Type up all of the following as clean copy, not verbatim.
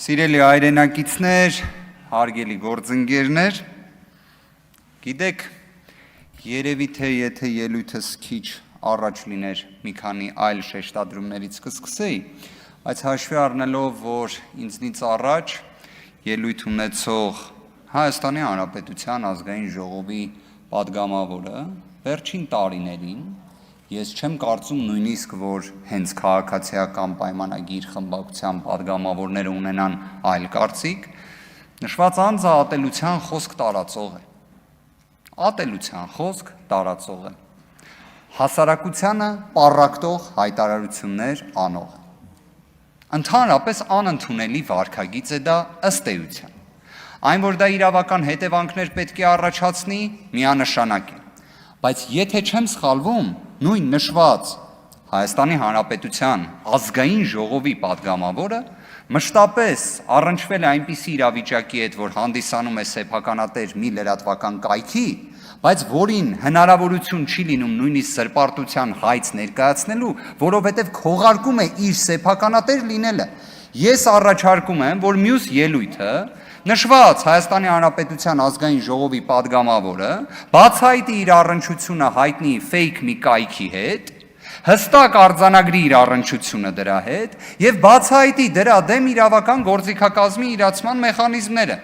Սիրելի հայրենակիցներ, հարգելի գործընկերներ, գիտեք, երևի թե եթե ելույթս քիչ առաջ լիներ մի քանի այլ շեշտադրումներից կսկսեի, բայց հաշվի առնելով, որ ինձնից առաջ ելույթ ունեցող Հայաստանի Հանրապետության ազգային ժողովի падգամավորը վերջին տարիներին ես չեմ կարծում նույնիսկ, որ հենց քաղաքացիական պայմանագիր խմբակցության падգամավորները ունենան այլ կարծիք, նշված անձը ատելության խոսք տարածող է։ Ատելության խոսք տարածող է։ Հասարակությանը պառակտող հայտարարություններ անող է։ Ընդհանրապես անընդունելի վարքագիծ է դա ըստ էության։ Այն, որ դա իրավական հետևանքներ պետք է առաջացնի, միանշանակ է։ Բայց եթե չեմ սխալվում, նույն նշված Հայաստանի Հանրապետության ազգային ժողովի падգամավորը մշտապես առնչվել է այնպիսի իրավիճակի հետ, որ հանդիսանում է սեփականատեր մի լրատվական կայքի, բայց որին հնարավորություն չի լինում նույնիսկ զրպարտության հայց ներկայացնելու, որովհետև քողարկում է իր սեփականատեր լինելը։ Ես առաջարկում եմ, որ մյուս ելույթը նշված Հայաստանի Հանրապետության ազգային ժողովի падգամավորը բացահայտի իր առնչությունը հայտնի ֆեյք մի կայքի հետ, հստակ արձանագրի իր առնչությունը դրա հետ եւ բացահայտի դրա դեմ իրավական գործիքակազմի իրացման մեխանիզմները։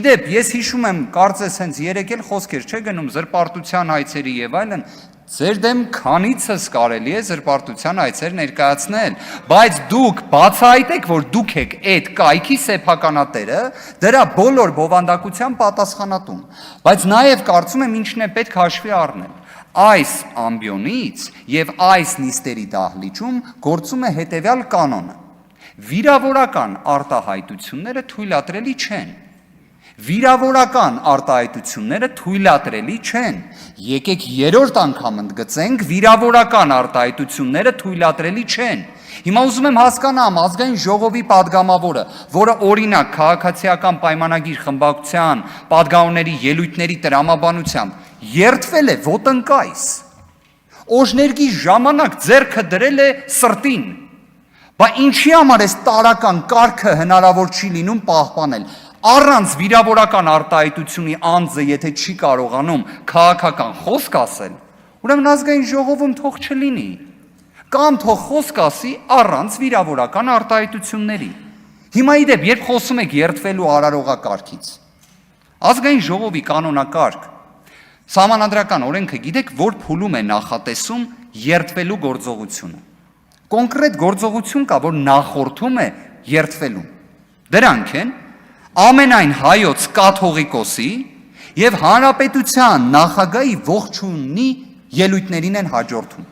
Իդեպ, ես հիշում եմ, կարծես հենց երեկ էլ խոսքեր չէ գնում զրպարտության հայցերի եւ այլն, ձեր դեմ քանիցս կարելի է զրպարտության հայցեր ներկայացնել, բայց դուք բացահայտեք, որ դուք եք այդ կայքի սեփականատերը, դրա բոլոր բովանդակության պատասխանատուն։ Բայց նաեւ կարծում եմ ինչն է պետք հաշվի առնել։ Այս ամբիոնից եւ այս նիստերի դահլիճում գործում է հետեւյալ կանոնը. վիրավորական արտահայտությունները թույլատրելի չեն։ Վիրավորական արտահայտությունները թույլատրելի չեն։ Եկեք երրորդ անգամ ընդգծենք, վիրավորական արտահայտությունները թույլատրելի չեն։ Հիմա ուզում եմ հասկանամ ազգային ժողովի падգամավորը, որը օրինակ քաղաքացիական պայմանագիր խմբակցության падգամավորների ելույթների տրամաբանությամբ երդվել է ոտնկայս, օժներգի ժամանակ ձեռքը դրել է սրտին, բա ինչի համար այս տարական կարգը հնարավոր չի լինում պահպանել, առանց վիրավորական արտահայտությունի անձը եթե չի կարողանում քաղաքական խոսք ասել, ուրեմն ազգային ժողովում թող չլինի, կամ թող խոսք ասի առանց վիրավորական արտահայտությունների։ Հիմա իդեպ, երբ խոսում եք երդվելու արարողակարգից, ազգային ժողովի կանոնակարգ Սահմանադրական օրենքը գիտեք, որ փուլում է նախատեսում երդվելու գործողությունը։ Կոնկրետ գործողություն կա, որ նախորդում է երդվելուն։ Դրանք են ամենայն հայոց կաթողիկոսի եւ հանրապետության նախագահի ողջունի ելույթներին են հաջորդում։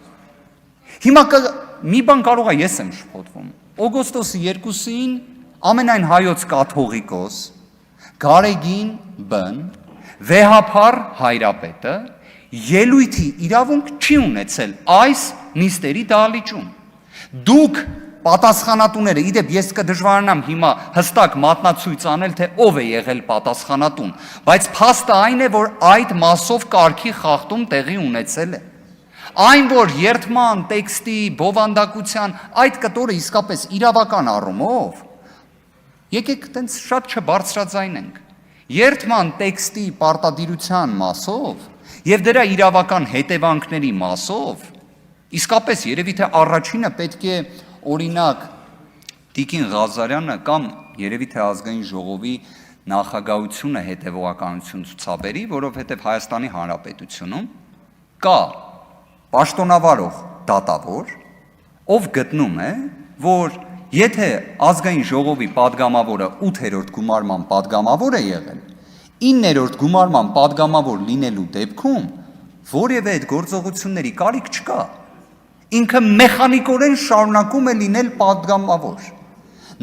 Հիմա մի բան կարող է ես եմ շփոթվում։ Օգոստոսի 2-ին ամենայն հայոց կաթողիկոս Գարեգին Բ. Վեհափառ հայրապետը ելույթի իրավունք չի ունեցել այս նիստերի դահլիճում։ Դուք պատասխանատուները, իդեպ ես կդժվարանամ հիմա հստակ մատնացույց անել, թե ով է եղել պատասխանատուն, բայց փաստը այն է, որ այդ մասով կարգի խախտում տեղի ունեցել է։ Այն, որ երդման, տեքստի, բովանդակության այդ կտորը իսկապես իրավական առումով, եկեք տենց շատ չբարձրաձայնենք։ Երդման տեքստի պարտադիրության մասով եւ դրա իրավական հետևանքների մասով իսկապես երևի թե առաջինը պետք է օրինակ Տիկին Ղազարյանը կամ երևի թե ազգային ժողովի նախագահությունը հետևողականություն ցուցաբերի, որովհետեւ Հայաստանի Հանրապետությունում կա պաշտոնավարող դատավոր, ով գտնում է, որ եթե ազգային ժողովի падգամավորը 8-րդ գումարման падգամավոր է եղել, 9-րդ գումարման падգամավոր լինելու դեպքում որևէ այդ գործողությունների կարիք չկա։ Ինքը մեխանիկորեն շարունակում է լինել падգամավոր։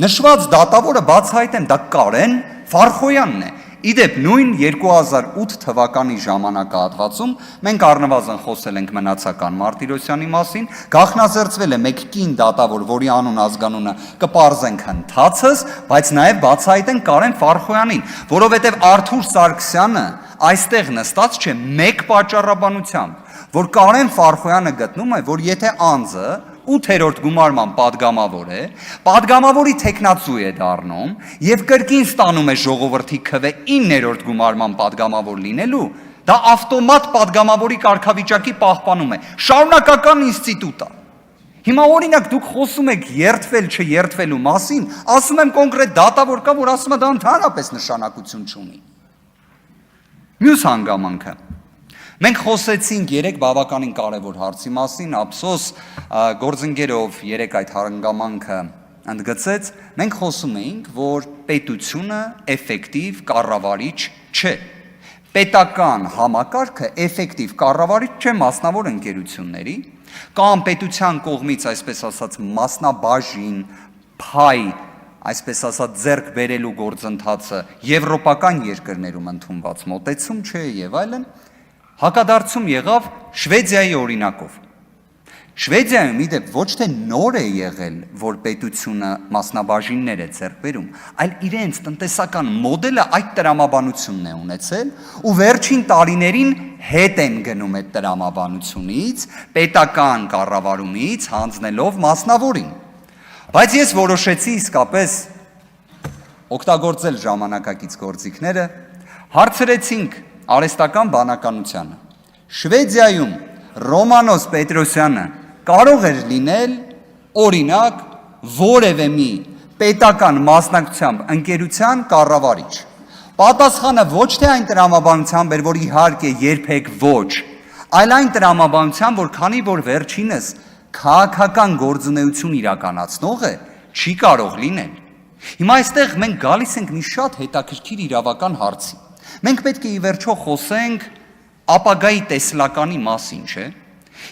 Նշված դատավորը բացահայտեմ, դա Կարեն Վարխոյանն է։ Իդեպ նույն 2008 թվականի ժամանակահատվածում մենք առնվազն խոսել ենք մնացական Մարտիրոսյանի մասին, գաղտնազերծվել է մեկ կին դատավոր, որի անուն ազգանունը կպարզենք հնդացս, բայց նաև բացահայտենք Կարեն Վարխոյանին, որովհետև Արթուր Սարգսյանը այստեղ նստած չէ մեկ պատճառաբանությամբ, որ Կարեն Վարխոյանը գտնում է, որ եթե անձը 8-րդ գումարման падգամավոր է, падգամավորի տեխնացու է դառնում եւ կրկին ստանում է ժողովրդի քվե 9-րդ գումարման падգամավոր լինելու, դա ավտոմատ падգամավորի կարգավիճակի պահպանում է, շարունակական ինստիտուտ է։ Հիմա օրինակ դուք խոսում եք երթվել չերթվելու մասին, ասում եմ կոնկրետ դատավոր կա, որ ասում է դա ընդհանրապես նշանակություն չունի։ Մյուս հանգամանքը։ Մենք խոսեցինք երեք բավականին կարևոր հարցի մասին, ափսոս գործընկերով երեք այդ հանգամանքը ընդգծեց, մենք խոսում էինք, որ պետությունը էֆեկտիվ կառավարիչ չէ։ Պետական համակարգը էֆեկտիվ կառավարիչ չէ մասնավոր ընկերությունների կամ պետության կողմից, այսպես ասած, մասնաբաժին, փայ, այսպես ասած, ձեռք բերելու գործընթացը եվրոպական երկրներում ընդունված մոտեցում չէ եւ այլն, հակադարձում եղավ Շվեդիայի օրինակով։ Շվեդիայում իդեպ ոչ թե նոր է եղել, որ պետությունը մասնաբաժիններ է ձեռք բերում, այլ իրենց տնտեսական մոդելը այդ տրամաբանությունն է ունեցել ու վերջին տարիներին հետ են գնում այդ տրամաբանությունից, պետական կառավարումից հանձնելով մասնավորին։ Բայց ես որոշեցի իսկապես օգտագործել ժամանակակից գործիքները, հարցրեցինք արհեստական բանականությանը։ Շվեդիայում Ռոմանոս Պետրոսյանը կարող էր լինել օրինակ որևէ մի պետական մասնակցությամբ ընկերության կառավարիչ։ Պատասխանը ոչ թե այն տրամաբանությամբ էր, որ իհարկե երբեք ոչ, այլ այն տրամաբանությամբ, որ քանի որ վերջինս քաղաքական գործունեություն իրականացնող է, չի կարող լինել։ Հիմա այստեղ մենք գալիս ենք մի շատ հետաքրքիր իրավական հարցի։ Մենք պետք է ի վերջո խոսենք ապագայի տեսլականի մասին, չէ՞։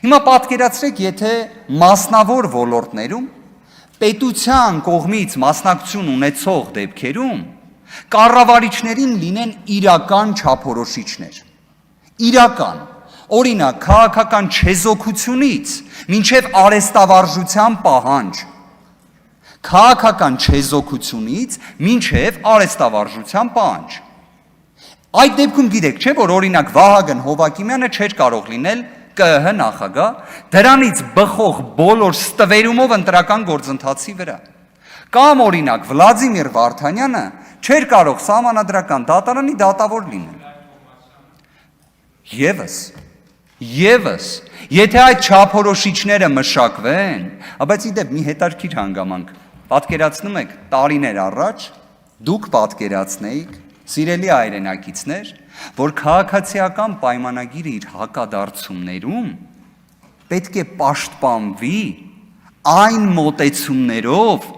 Հիմա պատկերացրեք, եթե մասնավոր ոլորտներում պետության կողմից մասնակցություն ունեցող դեպքերում կառավարիչներին լինեն իրական չափորոշիչներ։ Իրական, օրինակ, քաղաքական չեզոքությունից մինչև արհեստավարժության պահանջ։ Քաղաքական չեզոքությունից մինչև արհեստավարժության պահանջ։ Այդ դեպքում գիտեք, չէ՞, որ օրինակ Վահագն Հովակիմյանը չէր կարող լինել ԿԸՀ նախագահ, դրանից բխող բոլոր ստվերումով ընտրական գործընթացի վրա։ Կամ օրինակ Վլադիմիր Վարդանյանը չէր կարող սահմանադրական դատարանի դատավոր լինել։ Եվս, եթե այդ չափորոշիչները մշակվեն, բայց իդեպ մի հետաքրքիր հանգամանք, պատկերացնում եք տարիներ առաջ դուք պատկերացնեիք, սիրելի հայրենակիցներ, որ քաղաքացիական պայմանագիրը իր հակադարձումներում պետք է պաշտպանվի այն մոտեցումներով,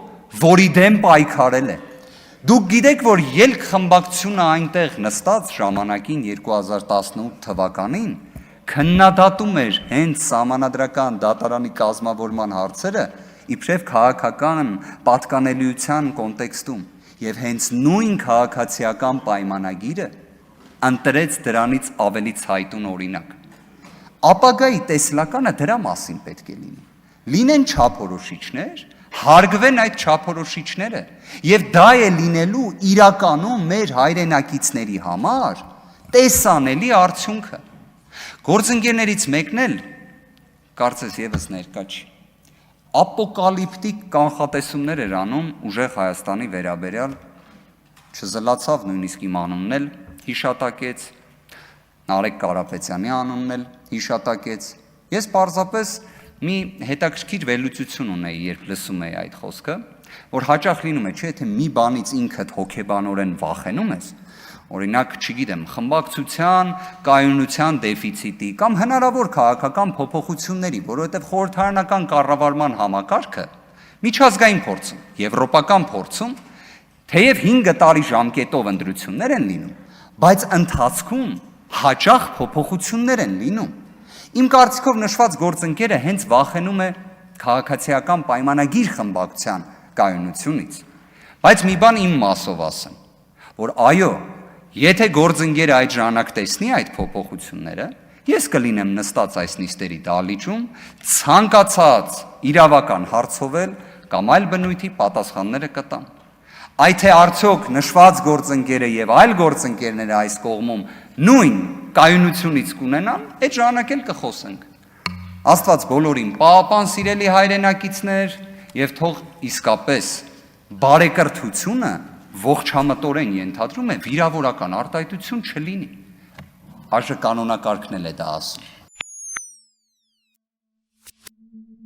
որի դեմ պայքարել է։ Դուք գիտեք, որ ելք խմբակցությունը այնտեղ նստած ժամանակին 2018 թվականին քննադատում էր հենց սահմանադրական դատարանի կազմավորման հարցերը իբրև քաղաքական պատկանելիության կոնտեքստում եւ հենց նույն քաղաքացիական պայմանագիրը ընտրեց դրանից ավելի ցայտուն օրինակ։ Ապագայի տեսլականը դրա մասին պետք է լինի։ Լինեն չափորոշիչներ, հարգվեն այդ չափորոշիչները եւ դա է լինելու իրականում մեր հայրենակիցների համար տեսանելի արդյունքը։ Գործընկերներից մեկն էլ կարծես եւս ներկա չի։ Ապոկալիպտիկ կանխատեսումներ էր անում ուժեղ Հայաստանի վերաբերյալ, չզլացավ նույնիսկ իմ անունն էլ հիշատակեց, Նարեկ Կարապետյանի անունն էլ հիշատակեց։ Ես պարզապես մի հետաքրքիր վերլուծություն ունեի, երբ լսում էի այդ խոսքը, որ հաճախ լինում է, չէ՞, թե մի բանից ինքդ հոգեբանորեն վախենում ես, օրինակ, չգիտեմ, խմբակցության կայունության դեֆիցիտի կամ հնարավոր քաղաքական փոփոխությունների, որովհետև խորհրդարանական կառավարման համակարգը միջազգային փորձում, եվրոպական փորձում, թեև 5 տարի ժամկետով ընտրություններ են լինում, բայց ընթացքում հաճախ փոփոխություններ են լինում։ Իմ կարծիքով նշված գործընկերը հենց վախենում է քաղաքացիական պայմանագիր խմբակցության կայունությունից։ Բայց մի բան իմ մասով ասեմ, որ այո, եթե գործընկերը այդ ժամանակ տեսնի այդ փոփոխությունները, ես կլինեմ նստած այս նիստերի դահլիճում, ցանկացած իրավական հարցովել կամ այլ բնույթի պատասխանները կտամ։ Այդ թե արդյոք նշված գործընկերը եւ այլ գործընկերները այս կողմում նույն կայունությունից կունենան, այդ ժամանակ էլ կխոսենք։ Աստված բոլորին պահապան սիրելի հայրենակիցներ եւ թող իսկապես բարեկրթությունը ողջամտորեն ենթադրում է վիրավորական արտահայտություն չլինի։ Այժմ կանոնակարգն էլ է դա ասում։